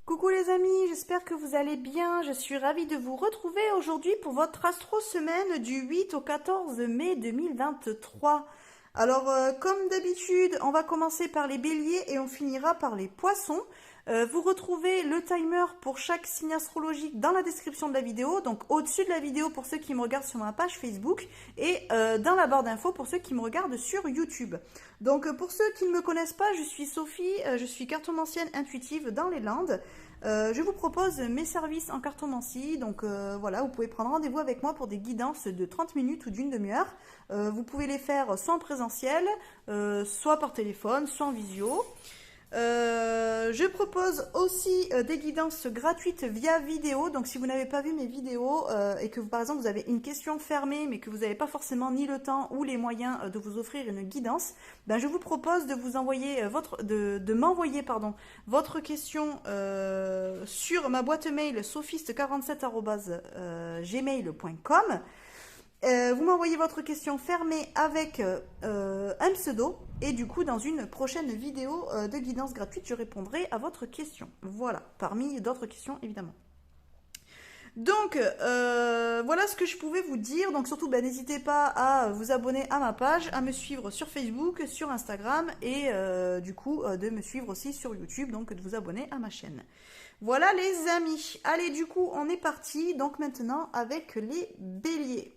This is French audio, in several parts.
Coucou les amis, j'espère que vous allez bien. Je suis ravie de vous retrouver aujourd'hui pour votre astro semaine du 8 au 14 mai 2023. Alors, comme d'habitude, on va commencer par les béliers et on finira par les poissons. Vous retrouvez le timer pour chaque signe astrologique dans la description de la vidéo, donc au-dessus de la vidéo pour ceux qui me regardent sur ma page Facebook et dans la barre d'infos pour ceux qui me regardent sur YouTube. Donc pour ceux qui ne me connaissent pas, je suis Sophie, je suis cartomancienne intuitive dans les Landes. Je vous propose mes services en cartomancie, donc voilà, vous pouvez prendre rendez-vous avec moi pour des guidances de 30 minutes ou d'une demi-heure. Vous pouvez les faire soit en présentiel, soit par téléphone, soit en visio. Je propose aussi des guidances gratuites via vidéo. Donc si vous n'avez pas vu mes vidéos et que par exemple vous avez une question fermée mais que vous n'avez pas forcément ni le temps ou les moyens de vous offrir une guidance, ben je vous propose de vous envoyer de m'envoyer votre question sur ma boîte mail sophiste47@gmail.com. Vous m'envoyez votre question fermée avec un pseudo et du coup dans une prochaine vidéo de guidance gratuite je répondrai à votre question. Voilà, parmi d'autres questions évidemment. Donc voilà ce que je pouvais vous dire. Donc surtout n'hésitez pas à vous abonner à ma page, à me suivre sur Facebook, sur Instagram et du coup de me suivre aussi sur YouTube, donc de vous abonner à ma chaîne. Voilà les amis. Allez du coup on est parti donc maintenant avec les béliers.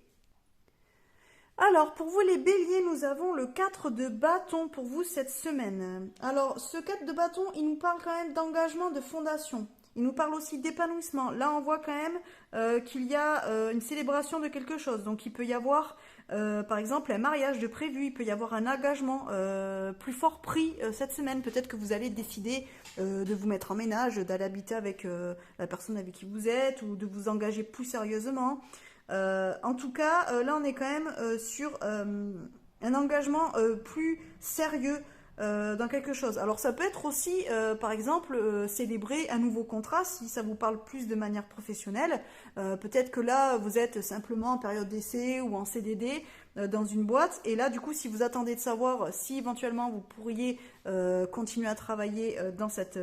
Alors, pour vous les béliers, nous avons le 4 de bâton pour vous cette semaine. Alors, ce 4 de bâton, il nous parle quand même d'engagement, de fondation. Il nous parle aussi d'épanouissement. Là, on voit quand même qu'il y a une célébration de quelque chose. Donc, il peut y avoir, par exemple, un mariage de prévu. Il peut y avoir un engagement plus fort pris cette semaine. Peut-être que vous allez décider de vous mettre en ménage, d'aller habiter avec la personne avec qui vous êtes ou de vous engager plus sérieusement. En tout cas, là on est quand même sur un engagement plus sérieux dans quelque chose. Alors ça peut être aussi, par exemple, célébrer un nouveau contrat si ça vous parle plus de manière professionnelle. Peut-être que là vous êtes simplement en période d'essai ou en CDD dans une boîte et là du coup si vous attendez de savoir si éventuellement vous pourriez continuer à travailler dans cette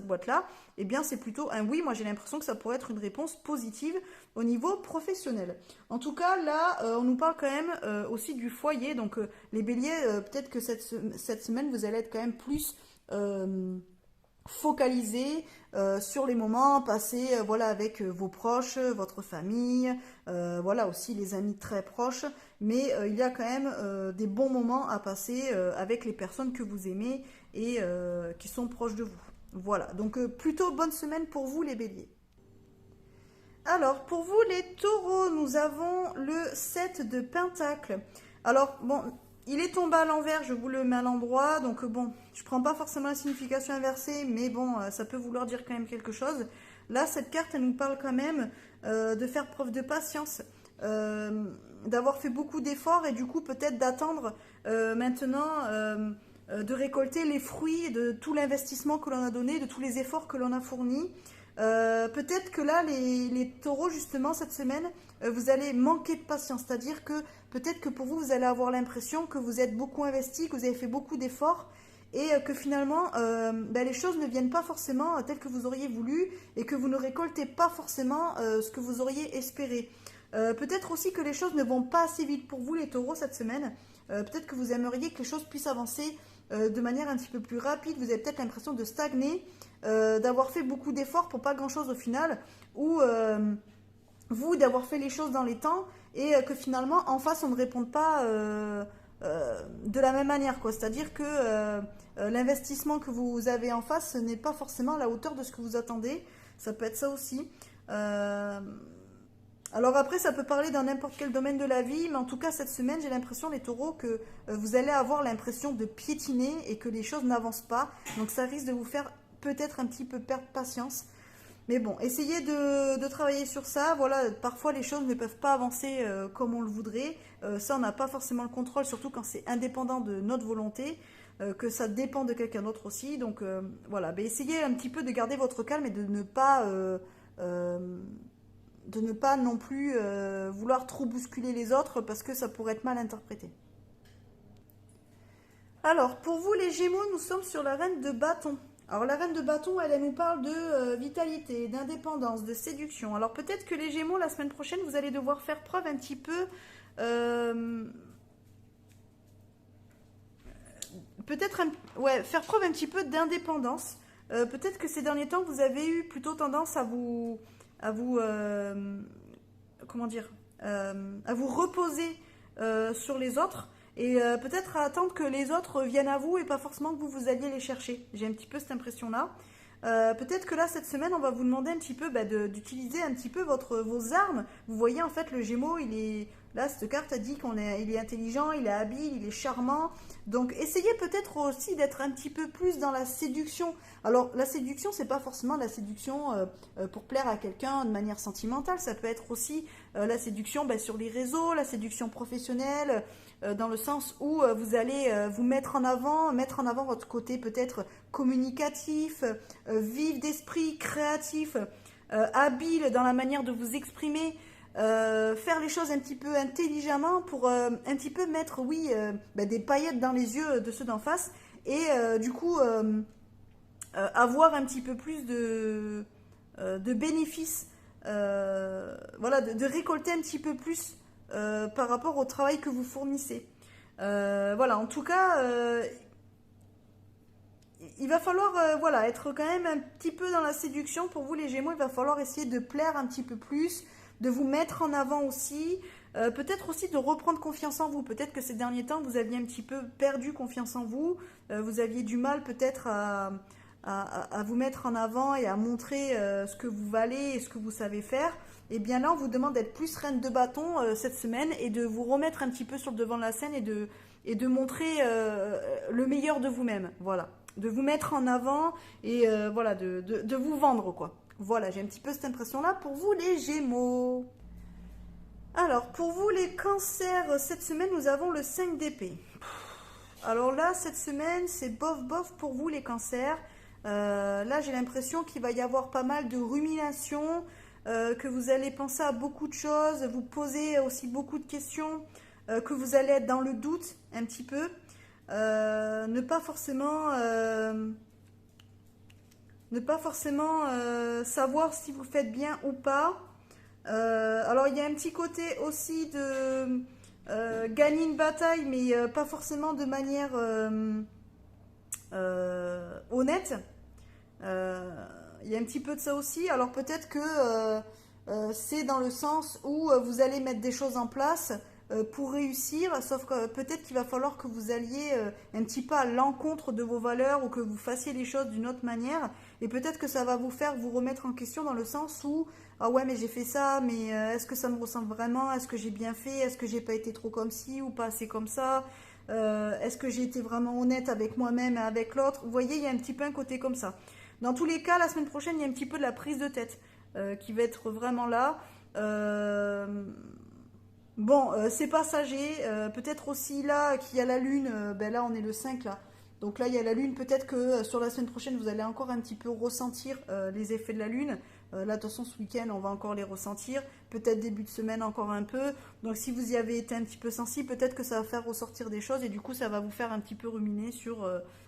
boîte-là, eh bien c'est plutôt un oui. Moi j'ai l'impression que ça pourrait être une réponse positive au niveau professionnel. En tout cas, là, on nous parle quand même aussi du foyer. Donc, les béliers, peut-être que cette semaine, vous allez être quand même plus focalisés sur les moments passés voilà, avec vos proches, votre famille, voilà aussi les amis très proches. Mais il y a quand même des bons moments à passer avec les personnes que vous aimez et qui sont proches de vous. Voilà, donc plutôt bonne semaine pour vous les béliers. Alors, pour vous, les taureaux, nous avons le 7 de Pentacle. Alors, bon, il est tombé à l'envers, je vous le mets à l'endroit. Donc, bon, je ne prends pas forcément la signification inversée, mais bon, ça peut vouloir dire quand même quelque chose. Là, cette carte, elle nous parle quand même de faire preuve de patience, d'avoir fait beaucoup d'efforts et du coup, peut-être d'attendre maintenant de récolter les fruits de tout l'investissement que l'on a donné, de tous les efforts que l'on a fournis. Peut-être que là, les taureaux, justement, cette semaine, vous allez manquer de patience. C'est-à-dire que peut-être que pour vous, vous allez avoir l'impression que vous êtes beaucoup investi, que vous avez fait beaucoup d'efforts et que finalement, les choses ne viennent pas forcément telles que vous auriez voulu et que vous ne récoltez pas forcément ce que vous auriez espéré. Peut-être aussi que les choses ne vont pas assez vite pour vous, les taureaux, cette semaine. Peut-être que vous aimeriez que les choses puissent avancer de manière un petit peu plus rapide. Vous avez peut-être l'impression de stagner, d'avoir fait beaucoup d'efforts pour pas grand-chose au final, ou vous d'avoir fait les choses dans les temps et que finalement en face on ne réponde pas de la même manière, quoi. C'est-à-dire que l'investissement que vous avez en face n'est pas forcément à la hauteur de ce que vous attendez. Ça peut être ça aussi. Alors après, ça peut parler dans n'importe quel domaine de la vie, mais en tout cas, cette semaine, j'ai l'impression, les taureaux, que vous allez avoir l'impression de piétiner et que les choses n'avancent pas. Donc ça risque de vous faire peut-être un petit peu perdre patience. Mais bon, essayez de travailler sur ça. Voilà, parfois les choses ne peuvent pas avancer comme on le voudrait. Ça, on n'a pas forcément le contrôle, surtout quand c'est indépendant de notre volonté, que ça dépend de quelqu'un d'autre aussi. Donc voilà, essayez un petit peu de garder votre calme et de ne pas non plus vouloir trop bousculer les autres parce que ça pourrait être mal interprété. Alors, pour vous les Gémeaux, nous sommes sur la reine de bâton. Alors la reine de bâton, elle nous parle de vitalité, d'indépendance, de séduction. Alors peut-être que les Gémeaux, la semaine prochaine, vous allez devoir faire preuve un petit peu... ouais, faire preuve un petit peu d'indépendance. Peut-être que ces derniers temps, vous avez eu plutôt tendance à vous, comment dire, à vous reposer sur les autres et peut-être à attendre que les autres viennent à vous et pas forcément que vous alliez les chercher. J'ai un petit peu cette impression-là. Peut-être que là, cette semaine, on va vous demander un petit peu d'utiliser un petit peu vos armes. Vous voyez, en fait, le Gémeaux, il est... Là, cette carte a dit il est intelligent, il est habile, il est charmant. Donc, essayez peut-être aussi d'être un petit peu plus dans la séduction. Alors, la séduction, c'est pas forcément la séduction pour plaire à quelqu'un de manière sentimentale. Ça peut être aussi la séduction sur les réseaux, la séduction professionnelle, dans le sens où vous allez vous mettre en avant votre côté peut-être communicatif, vif d'esprit, créatif, habile dans la manière de vous exprimer. Faire les choses un petit peu intelligemment pour un petit peu mettre, oui, des paillettes dans les yeux de ceux d'en face et du coup avoir un petit peu plus de bénéfices, voilà, de récolter un petit peu plus par rapport au travail que vous fournissez. Voilà, en tout cas, il va falloir voilà, être quand même un petit peu dans la séduction pour vous les Gémeaux. Il va falloir essayer de plaire un petit peu plus, de vous mettre en avant aussi, peut-être aussi de reprendre confiance en vous. Peut-être que ces derniers temps, vous aviez un petit peu perdu confiance en vous, vous aviez du mal peut-être à vous mettre en avant et à montrer ce que vous valez et ce que vous savez faire. Et bien là, on vous demande d'être plus reine de bâton cette semaine et de vous remettre un petit peu sur le devant de la scène et de montrer le meilleur de vous-même. Voilà, de vous mettre en avant et voilà, de vous vendre, quoi. Voilà, j'ai un petit peu cette impression-là pour vous les Gémeaux. Alors, pour vous les cancers, cette semaine, nous avons le 5 d'épée. Alors là, cette semaine, c'est bof bof pour vous les cancers. Là, j'ai l'impression qu'il va y avoir pas mal de ruminations, que vous allez penser à beaucoup de choses, vous poser aussi beaucoup de questions, que vous allez être dans le doute un petit peu. Ne pas forcément... savoir si vous faites bien ou pas. Alors il y a un petit côté aussi de gagner une bataille, mais pas forcément de manière honnête. Il y a un petit peu de ça aussi. Alors peut-être que c'est dans le sens où vous allez mettre des choses en place pour réussir, sauf que peut-être qu'il va falloir que vous alliez un petit peu à l'encontre de vos valeurs ou que vous fassiez les choses d'une autre manière et peut-être que ça va vous faire vous remettre en question dans le sens où ah ouais mais j'ai fait ça mais est-ce que ça me ressemble vraiment, est-ce que j'ai bien fait, est-ce que j'ai pas été trop comme ci ou pas assez comme ça, est-ce que j'ai été vraiment honnête avec moi-même et avec l'autre. Vous voyez, il y a un petit peu un côté comme ça. Dans tous les cas, la semaine prochaine il y a un petit peu de la prise de tête qui va être vraiment là. Bon, c'est passager. Peut-être aussi là qu'il y a la lune. Là, on est le 5 là. Donc là, il y a la lune. Peut-être que sur la semaine prochaine, vous allez encore un petit peu ressentir les effets de la lune. Là, de toute façon, ce week-end, on va encore les ressentir. Peut-être début de semaine, encore un peu. Donc si vous y avez été un petit peu sensible, peut-être que ça va faire ressortir des choses. Et du coup, ça va vous faire un petit peu ruminer sur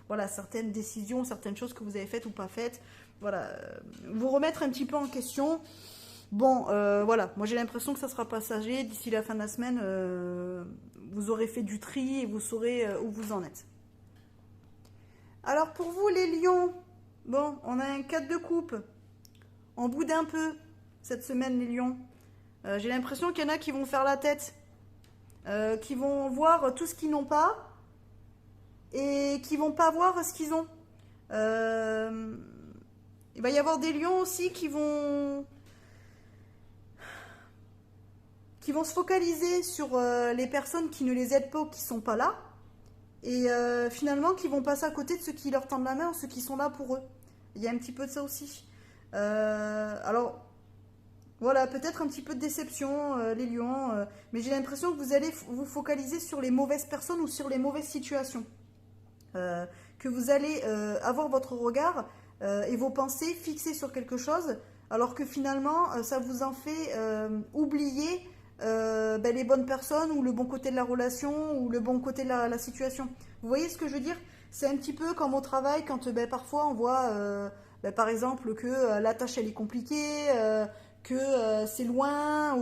voilà, certaines décisions, certaines choses que vous avez faites ou pas faites. Voilà, vous remettre un petit peu en question. Bon, voilà, moi j'ai l'impression que ça sera passager. D'ici la fin de la semaine, vous aurez fait du tri et vous saurez où vous en êtes. Alors pour vous les lions, bon, on a un 4 de coupe. On boude un peu cette semaine les lions. J'ai l'impression qu'il y en a qui vont faire la tête, qui vont voir tout ce qu'ils n'ont pas et qui vont pas voir ce qu'ils ont. Il va y avoir des lions aussi qui vont se focaliser sur les personnes qui ne les aident pas ou qui sont pas là, et finalement qui vont passer à côté de ceux qui leur tendent la main ou ceux qui sont là pour eux. Il y a un petit peu de ça aussi. Alors, voilà, peut-être un petit peu de déception, les lions, mais j'ai l'impression que vous allez vous focaliser sur les mauvaises personnes ou sur les mauvaises situations. Que vous allez avoir votre regard et vos pensées fixées sur quelque chose, alors que finalement, ça vous en fait oublier les bonnes personnes ou le bon côté de la relation ou le bon côté de la situation. Vous voyez ce que je veux dire? C'est un petit peu comme au travail quand ben, parfois on voit ben, par exemple que la tâche elle est compliquée, que c'est loin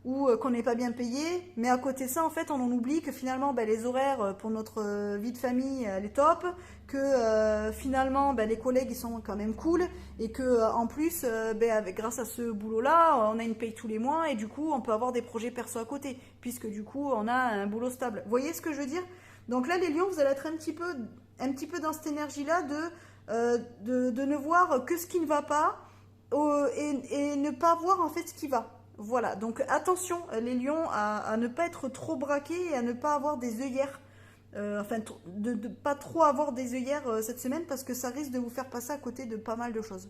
ou qu'on n'est pas bien payé. Mais à côté de ça, en fait, on en oublie que finalement ben, les horaires pour notre vie de famille elle est top, que finalement ben, les collègues ils sont quand même cool et que en plus ben, grâce à ce boulot-là, on a une paye tous les mois et du coup on peut avoir des projets perso à côté puisque du coup on a un boulot stable. Vous voyez ce que je veux dire? Donc là, les lions, vous allez être un petit peu dans cette énergie-là de ne voir que ce qui ne va pas et ne pas voir en fait ce qui va. Voilà, donc attention les lions à ne pas être trop braqués et à ne pas avoir des œillères. Enfin, de ne pas trop avoir des œillères cette semaine parce que ça risque de vous faire passer à côté de pas mal de choses.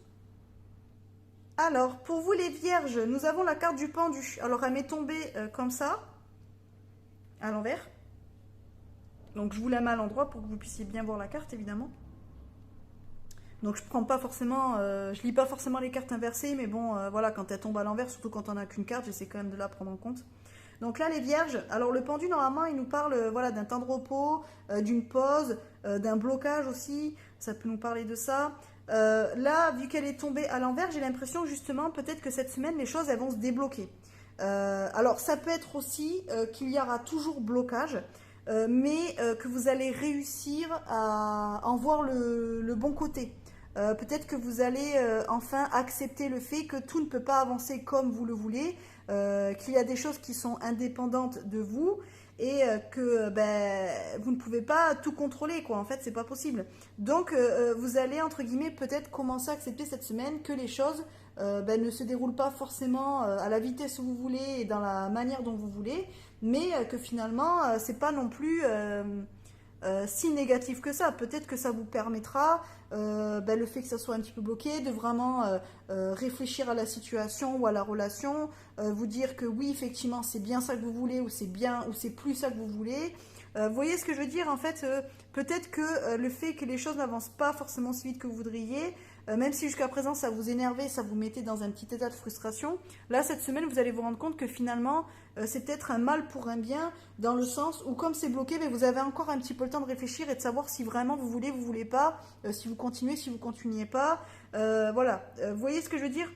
Alors, pour vous les vierges, nous avons la carte du pendu. Alors, elle m'est tombée comme ça, à l'envers. Donc je vous la mets à l'endroit pour que vous puissiez bien voir la carte évidemment. Donc je prends pas forcément, je lis pas forcément les cartes inversées, mais bon voilà, quand elle tombe à l'envers, surtout quand on n'a qu'une carte, j'essaie quand même de la prendre en compte. Donc là les vierges, alors le pendu normalement il nous parle voilà, d'un temps de repos, d'une pause, d'un blocage aussi, ça peut nous parler de ça. Là vu qu'elle est tombée à l'envers, j'ai l'impression justement peut-être que cette semaine les choses elles vont se débloquer. Alors ça peut être aussi qu'il y aura toujours blocage. Mais que vous allez réussir à en voir le bon côté. Peut-être que vous allez enfin accepter le fait que tout ne peut pas avancer comme vous le voulez, qu'il y a des choses qui sont indépendantes de vous et que ben, vous ne pouvez pas tout contrôler, quoi. En fait, c'est pas possible. Donc, vous allez, entre guillemets, peut-être commencer à accepter cette semaine que les choses ben, ne se déroulent pas forcément à la vitesse où vous voulez et dans la manière dont vous voulez, mais que finalement, c'est pas non plus si négatif que ça. Peut-être que ça vous permettra, ben, le fait que ça soit un petit peu bloqué, de vraiment réfléchir à la situation ou à la relation, vous dire que oui, effectivement, c'est bien ça que vous voulez ou c'est bien ou c'est plus ça que vous voulez. Vous voyez ce que je veux dire? En fait, peut-être que le fait que les choses n'avancent pas forcément si vite que vous voudriez, même si jusqu'à présent ça vous énervait, ça vous mettait dans un petit état de frustration, là cette semaine vous allez vous rendre compte que finalement c'est peut-être un mal pour un bien, dans le sens où comme c'est bloqué, mais vous avez encore un petit peu le temps de réfléchir et de savoir si vraiment vous voulez pas, si vous continuez, si vous continuez pas. Voilà, vous voyez ce que je veux dire?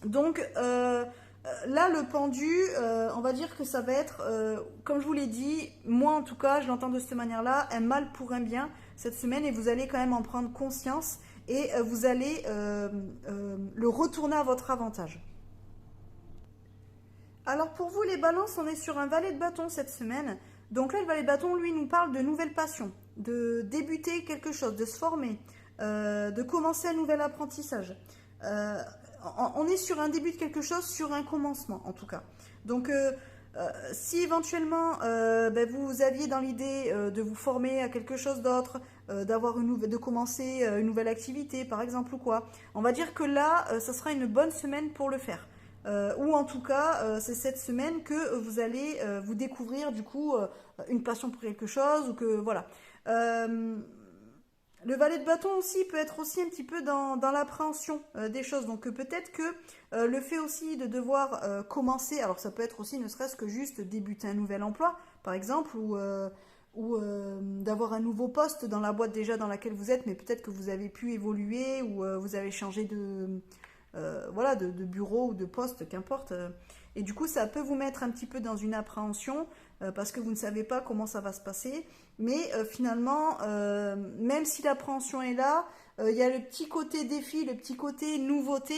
Donc là, le pendu, on va dire que ça va être, comme je vous l'ai dit, moi en tout cas, je l'entends de cette manière-là, un mal pour un bien cette semaine et vous allez quand même en prendre conscience et vous allez le retourner à votre avantage. Alors pour vous les balances, on est sur un valet de bâton cette semaine. Donc là, le valet de bâton, lui, nous parle de nouvelles passions, de débuter quelque chose, de se former, de commencer un nouvel apprentissage. Euh, on est sur un début de quelque chose, sur un commencement en tout cas. Donc si éventuellement ben, vous aviez dans l'idée de vous former à quelque chose d'autre, de commencer une nouvelle activité par exemple ou quoi, on va dire que là, ça sera une bonne semaine pour le faire. Ou en tout cas, c'est cette semaine que vous allez vous découvrir du coup une passion pour quelque chose ou que voilà. Le valet de bâton aussi peut être aussi un petit peu dans l'appréhension des choses. Donc peut-être que le fait aussi de devoir commencer, alors ça peut être aussi ne serait-ce que juste débuter un nouvel emploi, par exemple, ou d'avoir un nouveau poste dans la boîte déjà dans laquelle vous êtes, mais peut-être que vous avez pu évoluer ou vous avez changé voilà, de bureau ou de poste, qu'importe. Et du coup, ça peut vous mettre un petit peu dans une appréhension parce que vous ne savez pas comment ça va se passer. Mais finalement, même si l'appréhension est là, il y a le petit côté défi, le petit côté nouveauté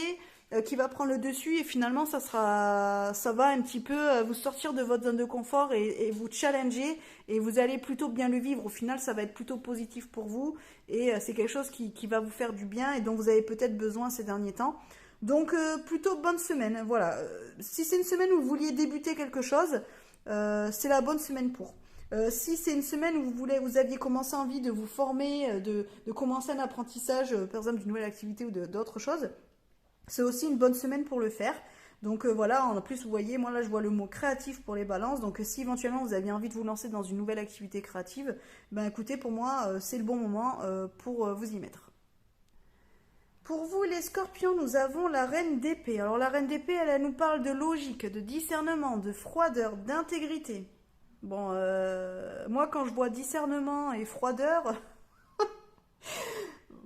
qui va prendre le dessus et finalement, ça va un petit peu vous sortir de votre zone de confort et vous challenger et vous allez plutôt bien le vivre. Au final, ça va être plutôt positif pour vous et c'est quelque chose qui va vous faire du bien et dont vous avez peut-être besoin ces derniers temps. Donc plutôt bonne semaine, voilà. Si c'est une semaine où vous vouliez débuter quelque chose, c'est la bonne semaine pour. Si c'est une semaine où vous aviez commencé envie de vous former, de commencer un apprentissage, par exemple d'une nouvelle activité ou d'autres choses, c'est aussi une bonne semaine pour le faire. Donc voilà, en plus vous voyez, moi là je vois le mot créatif pour les balances, donc si éventuellement vous aviez envie de vous lancer dans une nouvelle activité créative, ben écoutez, pour moi c'est le bon moment pour vous y mettre. Pour vous, les scorpions, nous avons la reine d'épée. Alors la reine d'épée, elle nous parle de logique, de discernement, de froideur, d'intégrité. Bon, moi quand je vois discernement et froideur,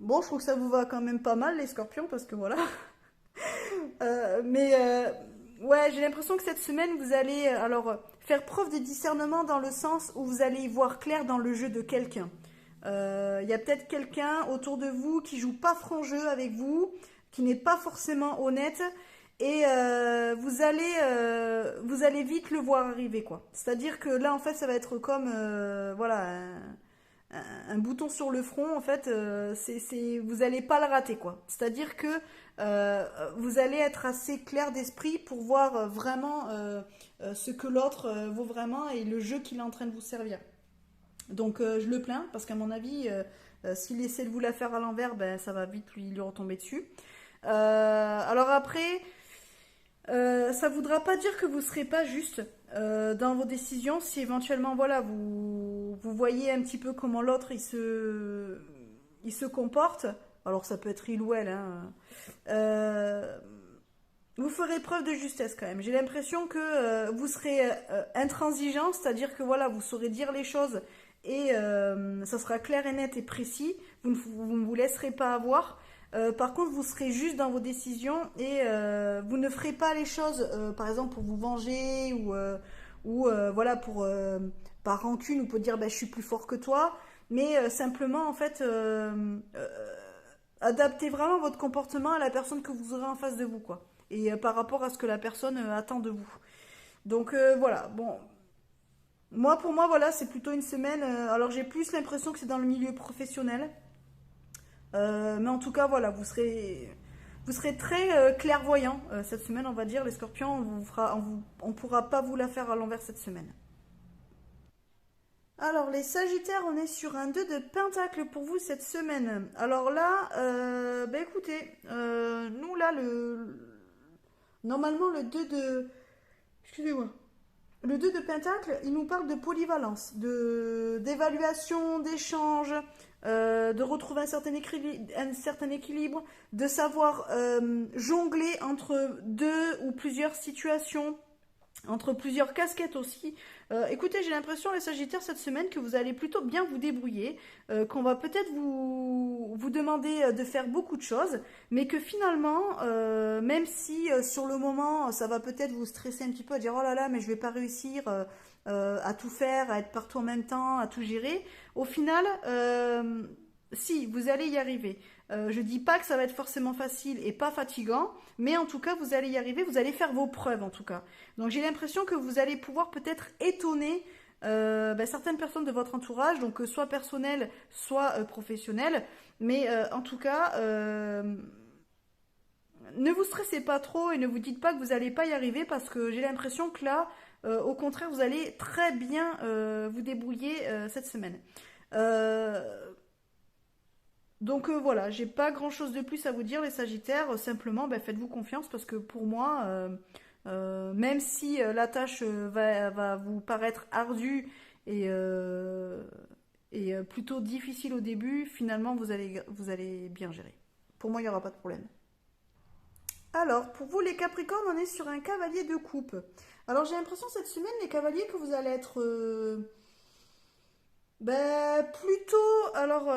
Bon, je trouve que ça vous va quand même pas mal, les scorpions, parce que voilà. Mais ouais, j'ai l'impression que cette semaine, vous allez faire preuve de discernement dans le sens où vous allez y voir clair dans le jeu de quelqu'un. Il y a peut-être quelqu'un autour de vous qui joue pas franc jeu avec vous, qui n'est pas forcément honnête, et vous allez vite le voir arriver, quoi. C'est-à-dire que là, en fait, ça va être comme voilà un bouton sur le front, en fait, vous allez pas le rater, quoi. C'est-à-dire que vous allez être assez clair d'esprit pour voir vraiment ce que l'autre vaut vraiment et le jeu qu'il est en train de vous servir. Donc je le plains parce qu'à mon avis, s'il essaie de vous la faire à l'envers, ben, ça va vite lui retomber dessus. Alors après, ça ne voudra pas dire que vous ne serez pas juste dans vos décisions si éventuellement voilà, vous voyez un petit peu comment l'autre il se comporte. Alors ça peut être il ou elle. Hein. Vous ferez preuve de justesse quand même. J'ai l'impression que vous serez intransigeant, c'est-à-dire que voilà, vous saurez dire les choses et ça sera clair et net et précis. Vous ne vous laisserez pas avoir. Par contre, vous serez juste dans vos décisions et vous ne ferez pas les choses, par exemple, pour vous venger ou voilà, par rancune ou pour dire bah, je suis plus fort que toi, mais simplement, en fait, adaptez vraiment votre comportement à la personne que vous aurez en face de vous, quoi. Et par rapport à ce que la personne attend de vous. Donc voilà, bon. Pour moi, voilà, c'est plutôt une semaine. Alors j'ai plus l'impression que c'est dans le milieu professionnel. Mais en tout cas, voilà, vous serez très clairvoyant cette semaine, on va dire. Les scorpions, on pourra pas vous la faire à l'envers cette semaine. Alors, les sagittaires, on est sur un 2 de pentacle pour vous cette semaine. Alors là, bah écoutez, nous là, normalement, le 2 de. Excusez-moi. Le 2 de Pentacle, il nous parle de polyvalence, d'évaluation, d'échange, de retrouver un certain équilibre, de savoir jongler entre deux ou plusieurs situations, entre plusieurs casquettes aussi. Écoutez, j'ai l'impression, les Sagittaires, cette semaine, que vous allez plutôt bien vous débrouiller, qu'on va peut-être vous demander de faire beaucoup de choses, mais que finalement, même si sur le moment, ça va peut-être vous stresser un petit peu, à dire oh là là, mais je vais pas réussir à tout faire, à être partout en même temps, à tout gérer, au final, si, vous allez y arriver. Je dis pas que ça va être forcément facile et pas fatigant, mais en tout cas, vous allez y arriver, vous allez faire vos preuves en tout cas. Donc j'ai l'impression que vous allez pouvoir peut-être étonner certaines personnes de votre entourage, donc soit personnel, soit professionnel. Mais en tout cas, ne vous stressez pas trop et ne vous dites pas que vous n'allez pas y arriver parce que j'ai l'impression que là, au contraire, vous allez très bien vous débrouiller cette semaine. Donc voilà, j'ai pas grand chose de plus à vous dire, les Sagittaires. Simplement, faites-vous confiance parce que pour moi, même si la tâche va vous paraître ardue et plutôt difficile au début, finalement, vous allez bien gérer. Pour moi, il n'y aura pas de problème. Alors, pour vous, les Capricornes, on est sur un cavalier de coupe. Alors, j'ai l'impression cette semaine, les cavaliers, que vous allez être plutôt. Alors.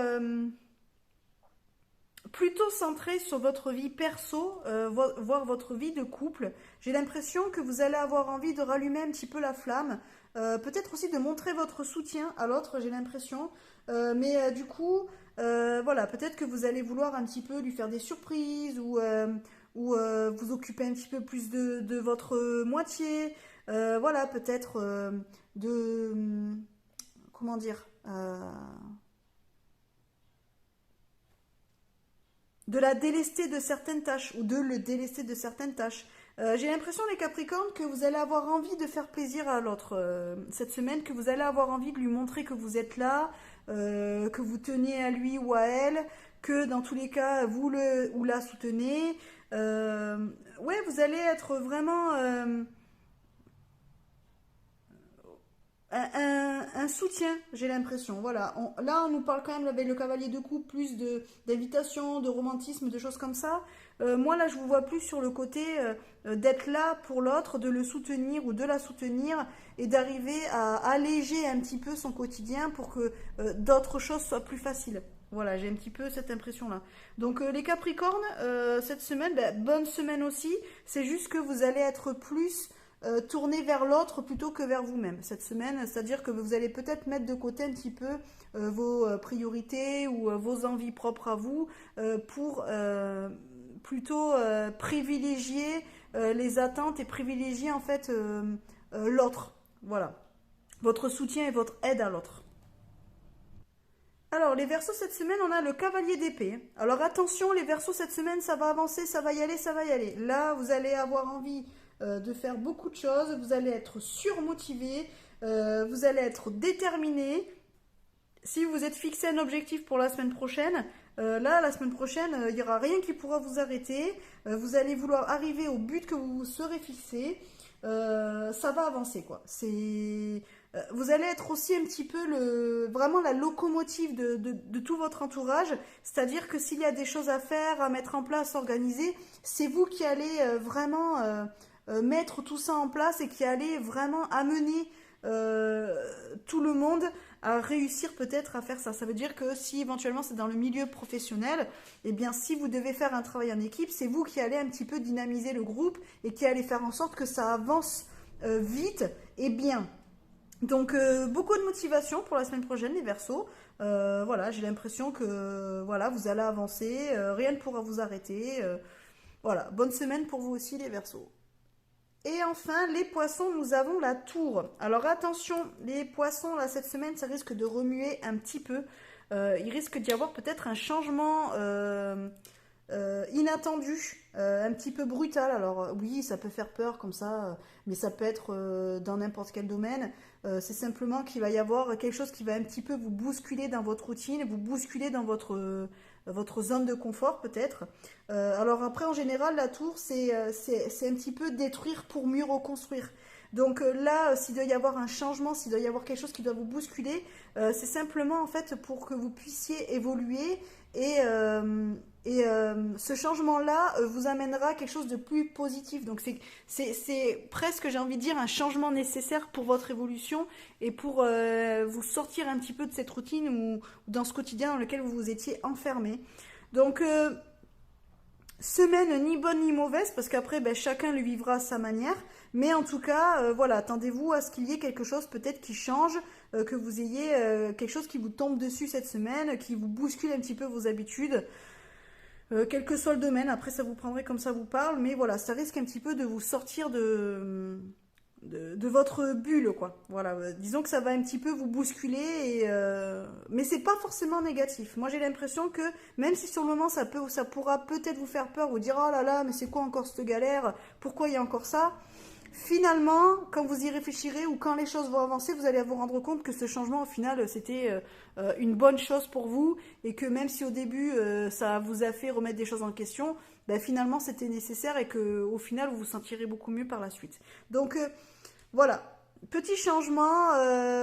Plutôt centré sur votre vie perso, voire votre vie de couple. J'ai l'impression que vous allez avoir envie de rallumer un petit peu la flamme, peut-être aussi de montrer votre soutien à l'autre, j'ai l'impression. Mais du coup, voilà, peut-être que vous allez vouloir un petit peu lui faire des surprises ou vous occuper un petit peu plus de votre moitié. Voilà, peut-être comment dire de la délester de certaines tâches ou de le délester de certaines tâches. J'ai l'impression, les Capricornes, que vous allez avoir envie de faire plaisir à l'autre cette semaine, que vous allez avoir envie de lui montrer que vous êtes là, que vous tenez à lui ou à elle, que dans tous les cas, vous le ou la soutenez. Ouais, vous allez être vraiment un soutien, j'ai l'impression. Voilà. Là, on nous parle quand même avec le cavalier de coupe plus d'invitation, de romantisme, de choses comme ça. Moi, là, je vous vois plus sur le côté d'être là pour l'autre, de le soutenir ou de la soutenir et d'arriver à alléger un petit peu son quotidien pour que d'autres choses soient plus faciles. Voilà, j'ai un petit peu cette impression-là. Donc les Capricornes, cette semaine, bonne semaine aussi. C'est juste que vous allez être plus tourné vers l'autre plutôt que vers vous-même cette semaine. C'est-à-dire que vous allez peut-être mettre de côté un petit peu vos priorités ou vos envies propres à vous pour plutôt privilégier les attentes et privilégier en fait l'autre. Voilà. Votre soutien et votre aide à l'autre. Alors, les Verseaux cette semaine, on a le cavalier d'épée. Alors, attention, les Verseaux cette semaine, ça va avancer, ça va y aller, ça va y aller. Là, vous allez avoir envie de faire beaucoup de choses, vous allez être surmotivé, vous allez être déterminé. Si vous êtes fixé un objectif pour la semaine prochaine, là, la semaine prochaine, il n'y aura rien qui pourra vous arrêter. Vous allez vouloir arriver au but que vous vous serez fixé. Ça va avancer, quoi. Vous allez être aussi un petit peu vraiment la locomotive de tout votre entourage. C'est-à-dire que s'il y a des choses à faire, à mettre en place, organiser, c'est vous qui allez vraiment mettre tout ça en place et qui allez vraiment amener tout le monde à réussir peut-être à faire ça. Ça veut dire que si éventuellement c'est dans le milieu professionnel, eh bien si vous devez faire un travail en équipe, c'est vous qui allez un petit peu dynamiser le groupe et qui allez faire en sorte que ça avance vite et bien. Donc beaucoup de motivation pour la semaine prochaine les Verseaux. Voilà, j'ai l'impression que voilà, vous allez avancer, rien ne pourra vous arrêter. Voilà, bonne semaine pour vous aussi les Verseaux. Et enfin, les poissons, nous avons la tour. Alors attention, les poissons, là, cette semaine, ça risque de remuer un petit peu. Il risque d'y avoir peut-être un changement inattendu, un petit peu brutal. Alors oui, ça peut faire peur comme ça, mais ça peut être dans n'importe quel domaine. C'est simplement qu'il va y avoir quelque chose qui va un petit peu vous bousculer dans votre routine, vous bousculer dans votre zone de confort peut-être. Alors après, en général, la tour, c'est un petit peu détruire pour mieux reconstruire. Donc là, s'il doit y avoir un changement, s'il doit y avoir quelque chose qui doit vous bousculer, c'est simplement en fait pour que vous puissiez évoluer et ce changement-là vous amènera quelque chose de plus positif. Donc c'est presque, j'ai envie de dire, un changement nécessaire pour votre évolution et pour vous sortir un petit peu de cette routine ou dans ce quotidien dans lequel vous vous étiez enfermé. Donc semaine ni bonne ni mauvaise parce qu'après chacun le vivra à sa manière. Mais en tout cas, voilà, attendez-vous à ce qu'il y ait quelque chose peut-être qui change, que vous ayez quelque chose qui vous tombe dessus cette semaine, qui vous bouscule un petit peu vos habitudes. Quel que soit le domaine, après ça vous prendrez comme ça vous parle, mais voilà, ça risque un petit peu de vous sortir de votre bulle, quoi. Voilà, disons que ça va un petit peu vous bousculer, mais c'est pas forcément négatif. Moi j'ai l'impression que même si sur le moment ça pourra peut-être vous faire peur, vous dire oh là là, mais c'est quoi encore cette galère, pourquoi il y a encore ça? Finalement, quand vous y réfléchirez ou quand les choses vont avancer, vous allez vous rendre compte que ce changement, au final, c'était une bonne chose pour vous et que même si au début, ça vous a fait remettre des choses en question, finalement, c'était nécessaire et qu'au final, vous vous sentirez beaucoup mieux par la suite. Donc, voilà, petit changement,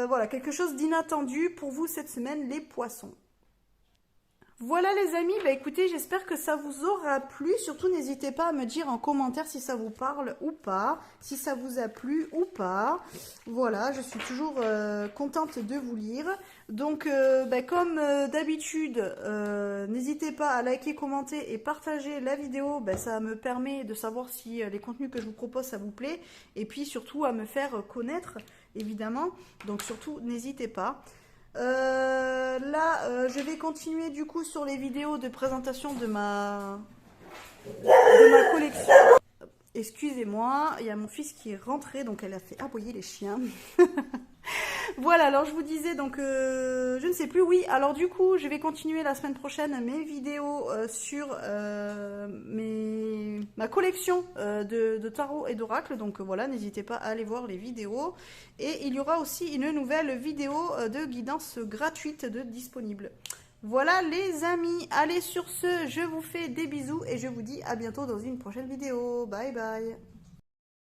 voilà, quelque chose d'inattendu pour vous cette semaine, les poissons. Voilà les amis, écoutez, j'espère que ça vous aura plu. Surtout, n'hésitez pas à me dire en commentaire si ça vous parle ou pas, si ça vous a plu ou pas. Voilà, je suis toujours contente de vous lire. Donc, comme d'habitude, n'hésitez pas à liker, commenter et partager la vidéo. Ça me permet de savoir si les contenus que je vous propose, ça vous plaît. Et puis surtout, à me faire connaître, évidemment. Donc surtout, n'hésitez pas. Là, je vais continuer du coup sur les vidéos de présentation de ma collection. Excusez-moi, il y a mon fils qui est rentré, donc elle a fait aboyer les chiens. Voilà, alors je vous disais, donc, je ne sais plus, oui, alors du coup, je vais continuer la semaine prochaine mes vidéos sur ma collection de tarot et d'oracle, donc voilà, n'hésitez pas à aller voir les vidéos. Et il y aura aussi une nouvelle vidéo de guidance gratuite disponible. Voilà les amis, allez sur ce, je vous fais des bisous et je vous dis à bientôt dans une prochaine vidéo. Bye bye.